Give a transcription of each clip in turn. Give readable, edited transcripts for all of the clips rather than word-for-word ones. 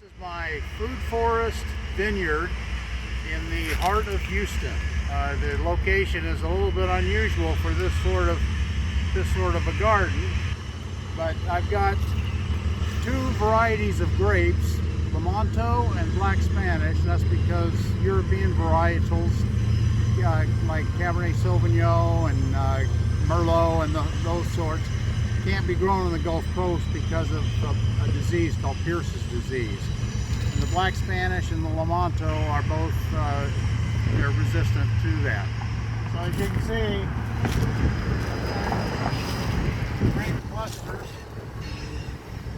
This is my food forest vineyard in the heart of Houston. The location is a little bit unusual for this sort of a garden, but I've got two varieties of grapes, Lamanto and Black Spanish. That's because European varietals like Cabernet Sauvignon and Merlot and those sorts can't be grown on the Gulf Coast because of a disease called Pierce's disease. And the Black Spanish and the Lamanto are both they're resistant to that. So as you can see, grape clusters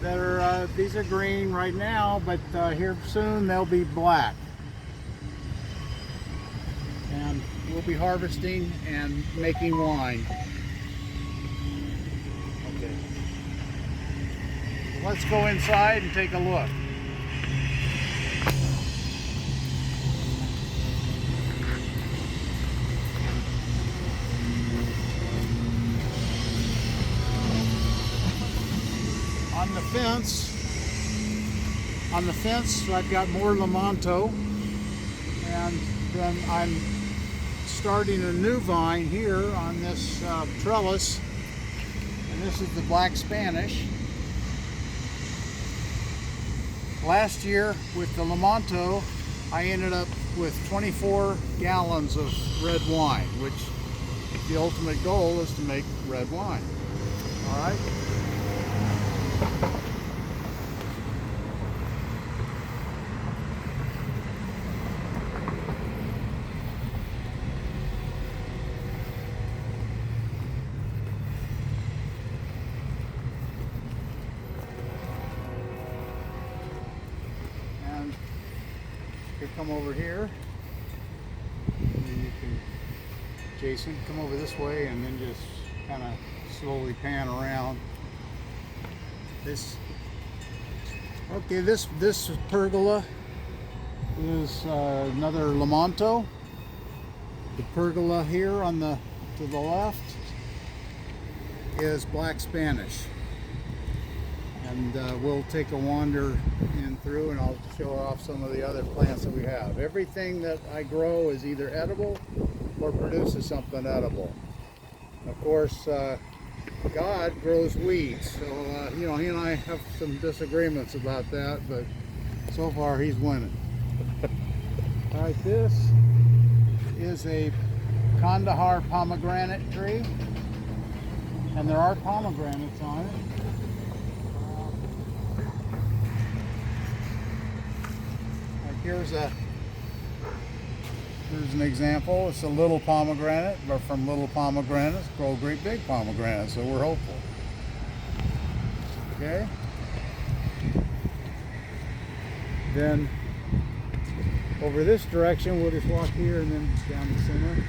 that are these are green right now, but here soon they'll be black. And we'll be harvesting and making wine. Okay. Let's go inside and take a look. On the fence, I've got more Lamanto, and then I'm starting a new vine here on this trellis, and this is the Black Spanish. Last year with the Lamanto, I ended up with 24 gallons of red wine, which the ultimate goal is to make red wine. All right. Come over here, and you can, Jason, come over this way and then just kind of slowly pan around. This pergola is another Lamanto. The pergola here to the left is Black Spanish. And we'll take a wander in through and I'll show off some of the other plants that we have. Everything that I grow is either edible or produces something edible. Of course, God grows weeds, so you know, he and I have some disagreements about that, but so far he's winning. All right, this is a Kandahar pomegranate tree, and there are pomegranates on it. Here's an example. It's a little pomegranate, but from little pomegranates grow great big pomegranates, so we're hopeful. Okay. Then over this direction, we'll just walk here and then down the center.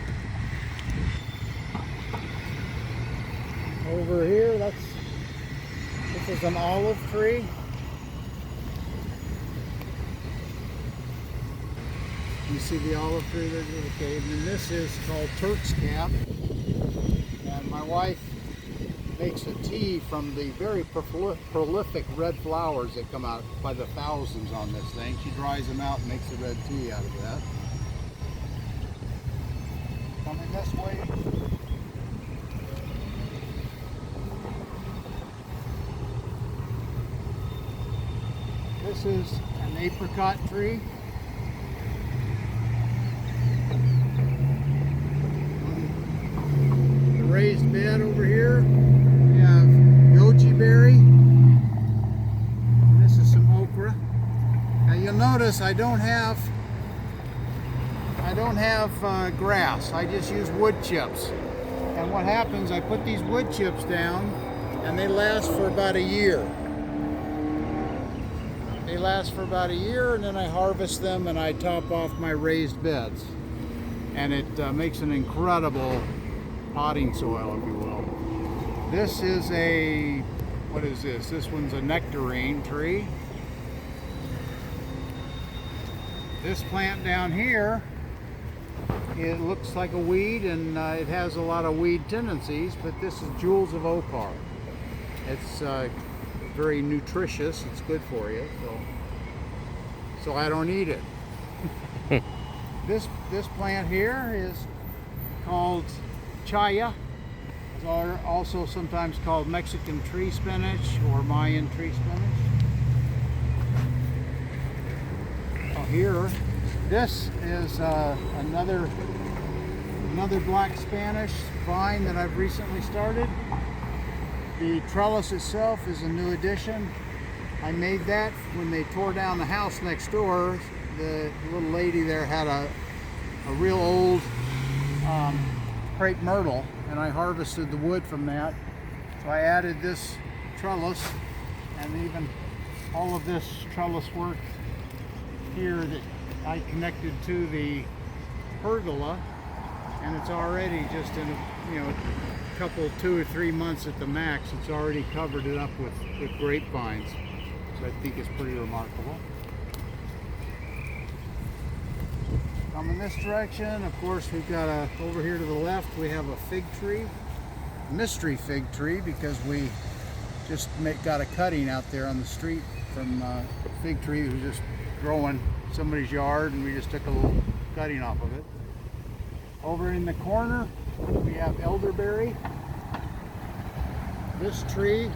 Over here, this is an olive tree. You see the olive tree there? Okay, and then this is called Turk's Cap. And my wife makes a tea from the very prolific red flowers that come out by the thousands on this thing. She dries them out and makes a red tea out of that. Coming this way. This is an apricot tree. Raised bed over here. We have goji berry. And this is some okra. Now you'll notice I don't have grass. I just use wood chips. And what happens, I put these wood chips down and they last for about a year. They last for about a year, and then I harvest them and I top off my raised beds. And it makes an incredible potting soil, if you will. This is what is this? This one's a nectarine tree. This plant down here, it looks like a weed, and it has a lot of weed tendencies, but this is Jewels of Opar. It's very nutritious. It's good for you. So so I don't eat it. This plant here is called chaya. It's also sometimes called Mexican tree spinach or Mayan tree spinach. Oh, here, this is another black Spanish vine that I've recently started. The trellis itself is a new addition. I made that when they tore down the house next door. The little lady there had a real old crepe myrtle, and I harvested the wood from that. So I added this trellis, and even all of this trellis work here that I connected to the pergola, and it's already just in a couple, 2 or 3 months at the max, it's already covered it up with grapevines. So I think it's pretty remarkable. Come in this direction, of course, we've got over here to the left, we have a fig tree, mystery fig tree, because we just got a cutting out there on the street from a fig tree that was just growing in somebody's yard, and we just took a little cutting off of it. Over in the corner, we have elderberry. This tree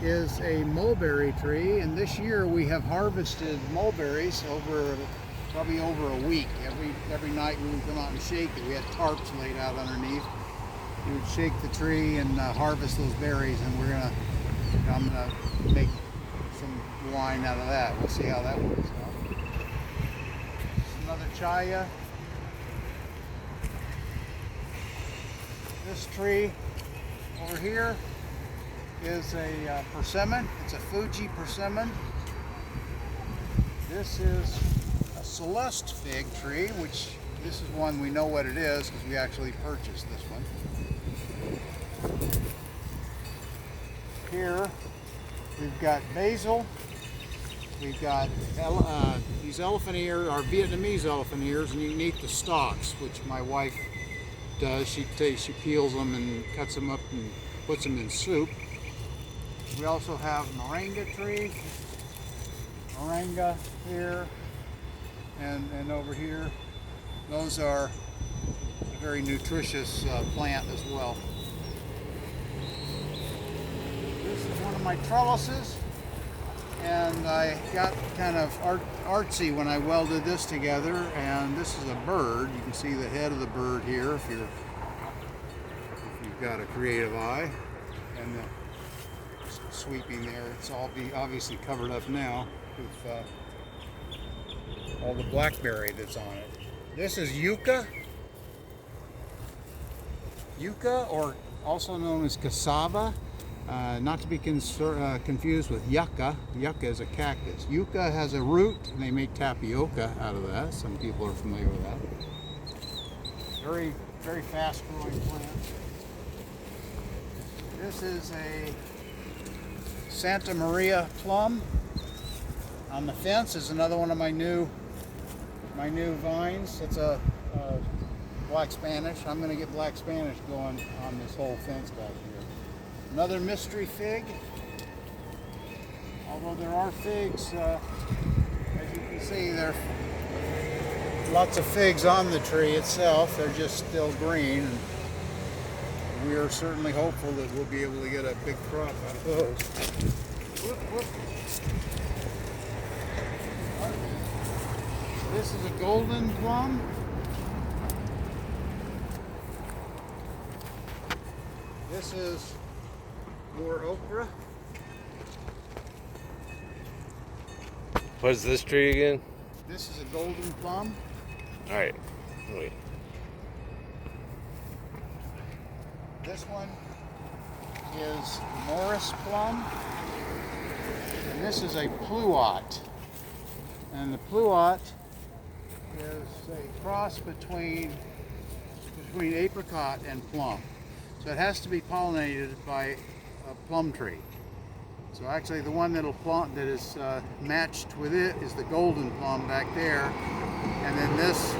is a mulberry tree, and this year we have harvested mulberries probably over a week. Every night we would come out and shake it. We had tarps laid out underneath. We would shake the tree and harvest those berries, and I'm gonna make some wine out of that. We'll see how that works out. Another chaya. This tree over here is a persimmon. It's a Fuji persimmon. This is a Celeste fig tree, which this is one we know what it is because we actually purchased this one. Here we've got basil. We've got these elephant ears, our Vietnamese elephant ears, and you can eat the stalks, which my wife does. She peels them and cuts them up and puts them in soup. We also have moringa tree, moringa here, and over here. Those are a very nutritious plant as well. This is one of my trellises, and I got kind of artsy when I welded this together, and this is a bird. You can see the head of the bird here if you've got a creative eye, and the sweeping there. It's all obviously covered up now with all the blackberry that's on it. This is yucca. Yucca, or also known as cassava, not to be confused with yucca. Yucca is a cactus. Yucca has a root, and they make tapioca out of that. Some people are familiar with that. Very, very fast growing plant. This is a Santa Maria plum. On the fence is another one of my new vines. It's a black Spanish. I'm going to get black Spanish going on this whole fence back here. Another mystery fig. Although there are figs, as you can see, there are lots of figs on the tree itself. They're just still green. And we are certainly hopeful that we'll be able to get a big crop out of those. Whoop, whoop. This is a golden plum. This is more okra. What is this tree again? This is a golden plum. All right, wait. This one is Morris plum, and this is a pluot. And the pluot is a cross between apricot and plum. So it has to be pollinated by a plum tree. So actually the one that is matched with it is the golden plum back there, and then this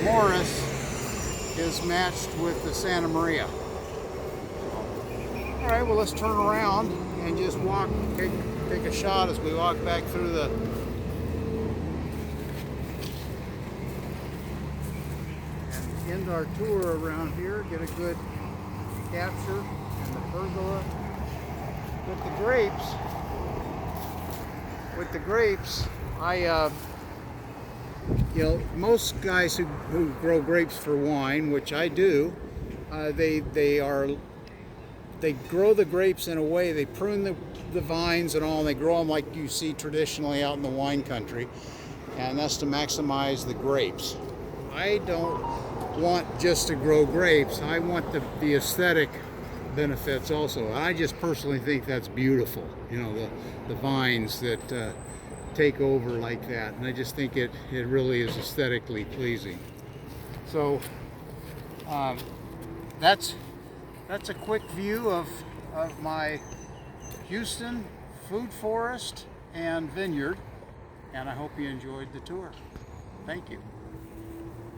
Morris is matched with the Santa Maria. All right, well, let's turn around and just take a shot as we walk back through the end our tour around here, get a good capture and the pergola. With the grapes, most guys who grow grapes for wine, which I do, they grow the grapes in a way, they prune the vines and all, and they grow them like you see traditionally out in the wine country, and that's to maximize the grapes. I don't want just to grow grapes, I want the aesthetic benefits also. I just personally think that's beautiful, the vines that take over like that, and I just think it really is aesthetically pleasing. So that's a quick view of my Houston food forest and vineyard, and I hope you enjoyed the tour. Thank you.